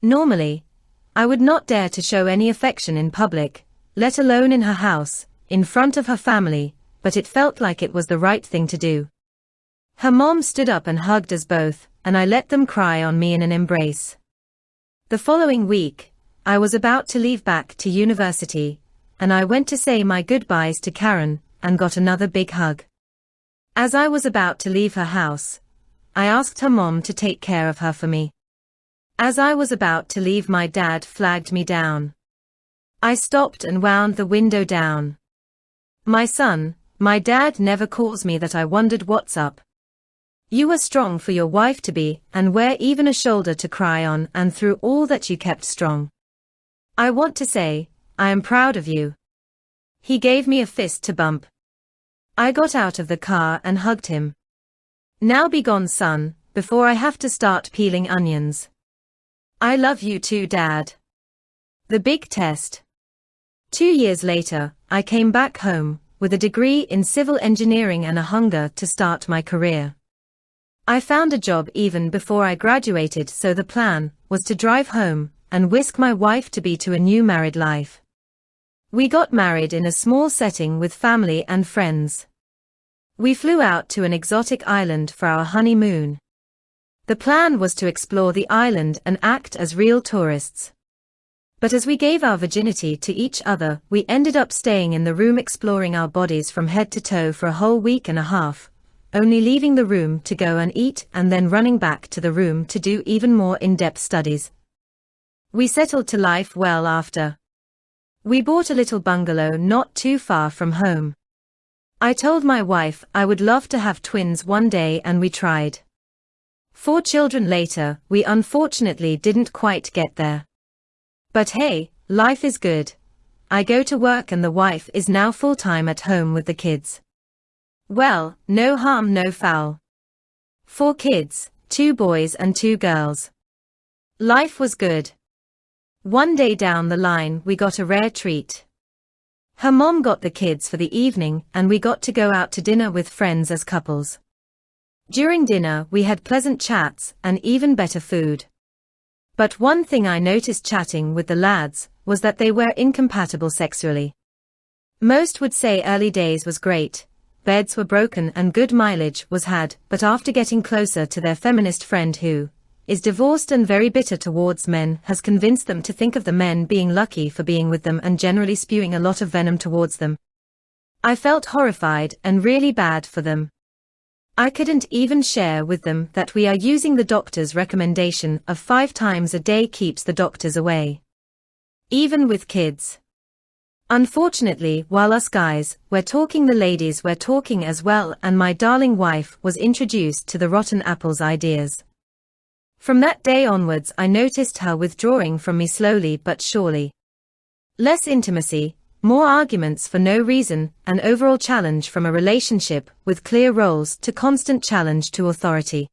Normally, I would not dare to show any affection in public, let alone in her house, in front of her family, but it felt like it was the right thing to do. Her mom stood up and hugged us both, and I let them cry on me in an embrace. The following week, I was about to leave back to university, and I went to say my goodbyes to Karen, and got another big hug. As I was about to leave her house, I asked her mom to take care of her for me. As I was about to leave, my dad flagged me down. I stopped and wound the window down. My son, my dad never calls me that. I wondered what's up. You were strong for your wife to be, and wear even a shoulder to cry on, and through all that you kept strong. I want to say, I am proud of you. He gave me a fist to bump. I got out of the car and hugged him. Now be gone, son, before I have to start peeling onions. I love you too, Dad. The big test. 2 years later, I came back home, with a degree in civil engineering and a hunger to start my career. I found a job even before I graduated, so the plan was to drive home and whisk my wife-to-be to a new married life. We got married in a small setting with family and friends. We flew out to an exotic island for our honeymoon. The plan was to explore the island and act as real tourists. But as we gave our virginity to each other, we ended up staying in the room exploring our bodies from head to toe for a whole week and a half, only leaving the room to go and eat and then running back to the room to do even more in-depth studies. We settled to life well after. We bought a little bungalow not too far from home. I told my wife I would love to have twins one day, and we tried. 4 children later, we unfortunately didn't quite get there. But hey, life is good. I go to work and the wife is now full-time at home with the kids. Well, no harm, no foul. 4 kids, 2 boys and 2 girls. Life was good. One day down the line, we got a rare treat. Her mom got the kids for the evening, and we got to go out to dinner with friends as couples. During dinner, we had pleasant chats and even better food. But one thing I noticed chatting with the lads was that they were incompatible sexually. Most would say early days was great, beds were broken and good mileage was had, but after getting closer to their feminist friend who is divorced and very bitter towards men, has convinced them to think of the men being lucky for being with them and generally spewing a lot of venom towards them. I felt horrified and really bad for them. I couldn't even share with them that we are using the doctor's recommendation of 5 times a day keeps the doctors away. Even with kids. Unfortunately, while us guys were talking, the ladies were talking as well, and my darling wife was introduced to the rotten apples ideas. From that day onwards, I noticed her withdrawing from me slowly but surely. Less intimacy, more arguments for no reason, an overall challenge from a relationship with clear roles to constant challenge to authority.